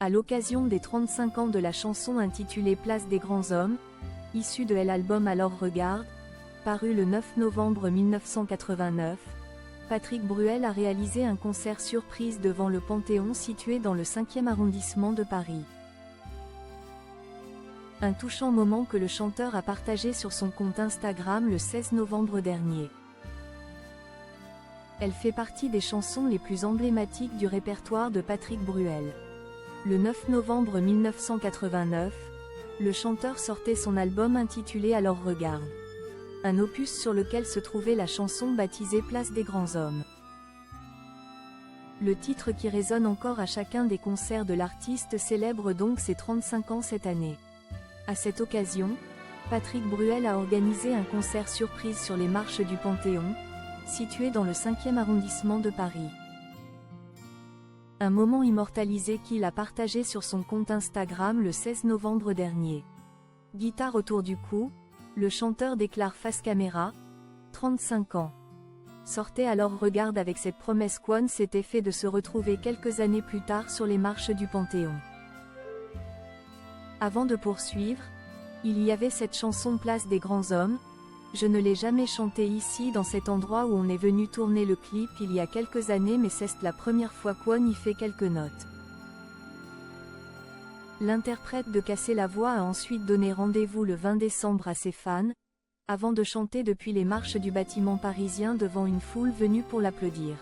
À l'occasion des 35 ans de la chanson intitulée Place des grands hommes, issue de l'album Alors Regarde, paru le 9 novembre 1989, Patrick Bruel a réalisé un concert surprise devant le Panthéon situé dans le 5e arrondissement de Paris. Un touchant moment que le chanteur a partagé sur son compte Instagram le 16 novembre dernier. Elle fait partie des chansons les plus emblématiques du répertoire de Patrick Bruel. Le 9 novembre 1989, le chanteur sortait son album intitulé Alors Regarde. Un opus sur lequel se trouvait la chanson baptisée Place des grands hommes. Le titre qui résonne encore à chacun des concerts de l'artiste célèbre donc ses 35 ans cette année. À cette occasion, Patrick Bruel a organisé un concert surprise sur les marches du Panthéon, situé dans le 5e arrondissement de Paris. Un moment immortalisé qu'il a partagé sur son compte Instagram le 16 novembre dernier. Guitare autour du cou, le chanteur déclare face caméra, 35 ans. Sortait Alors Regarde avec cette promesse qu'on s'était fait de se retrouver quelques années plus tard sur les marches du Panthéon. Avant de poursuivre, il y avait cette chanson Place des grands hommes. Je ne l'ai jamais chantée ici dans cet endroit où on est venu tourner le clip il y a quelques années mais c'est la première fois qu'on y fait quelques notes. L'interprète de Casser la voix a ensuite donné rendez-vous le 20 décembre à ses fans, avant de chanter depuis les marches du bâtiment parisien devant une foule venue pour l'applaudir.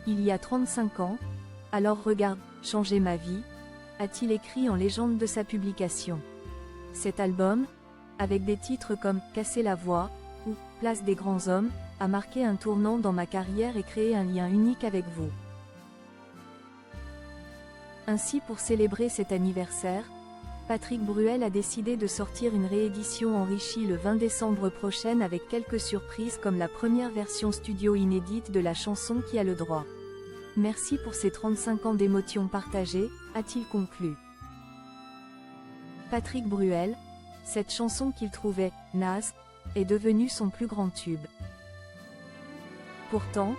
Il y a 35 ans, Alors Regarde, changer ma vie, a-t-il écrit en légende de sa publication. Cet album, avec des titres comme Casser la voix ou Place des grands hommes, a marqué un tournant dans ma carrière et créé un lien unique avec vous. Ainsi pour célébrer cet anniversaire, Patrick Bruel a décidé de sortir une réédition enrichie le 20 décembre prochain avec quelques surprises comme la première version studio inédite de la chanson qui a le droit. Merci pour ces 35 ans d'émotions partagées, a-t-il conclu. Patrick Bruel, cette chanson qu'il trouvait « naze » est devenue son plus grand tube. Pourtant,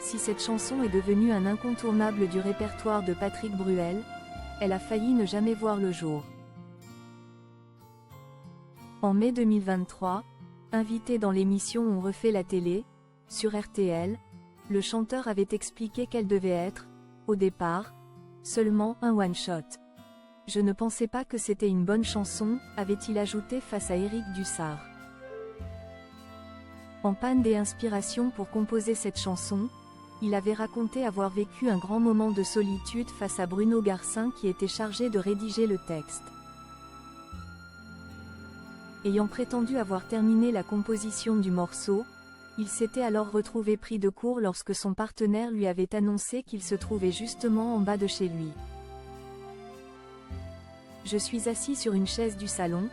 si cette chanson est devenue un incontournable du répertoire de Patrick Bruel, elle a failli ne jamais voir le jour. En mai 2023, invité dans l'émission On refait la télé, sur RTL, le chanteur avait expliqué qu'elle devait être, au départ, seulement un one-shot. Je ne pensais pas que c'était une bonne chanson, avait-il ajouté face à Éric Dussart. En panne d'inspiration pour composer cette chanson, il avait raconté avoir vécu un grand moment de solitude face à Bruno Garcin qui était chargé de rédiger le texte. Ayant prétendu avoir terminé la composition du morceau, il s'était alors retrouvé pris de court lorsque son partenaire lui avait annoncé qu'il se trouvait justement en bas de chez lui. Je suis assis sur une chaise du salon,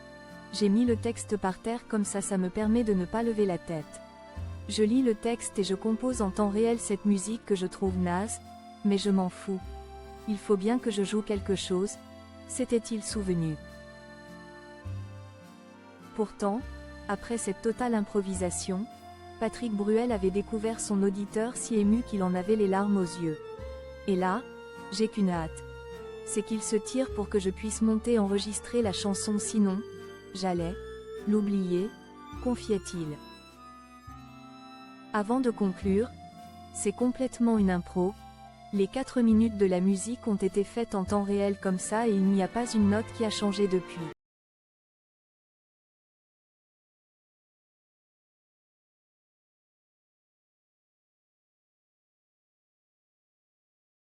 j'ai mis le texte par terre comme ça me permet de ne pas lever la tête. Je lis le texte et je compose en temps réel cette musique que je trouve naze, mais je m'en fous. Il faut bien que je joue quelque chose, s'était-il souvenu. Pourtant, après cette totale improvisation, Patrick Bruel avait découvert son auditeur si ému qu'il en avait les larmes aux yeux. Et là, j'ai qu'une hâte. C'est qu'il se tire pour que je puisse monter enregistrer la chanson sinon, j'allais l'oublier, confiait-il. Avant de conclure, c'est complètement une impro, les 4 minutes de la musique ont été faites en temps réel comme ça et il n'y a pas une note qui a changé depuis.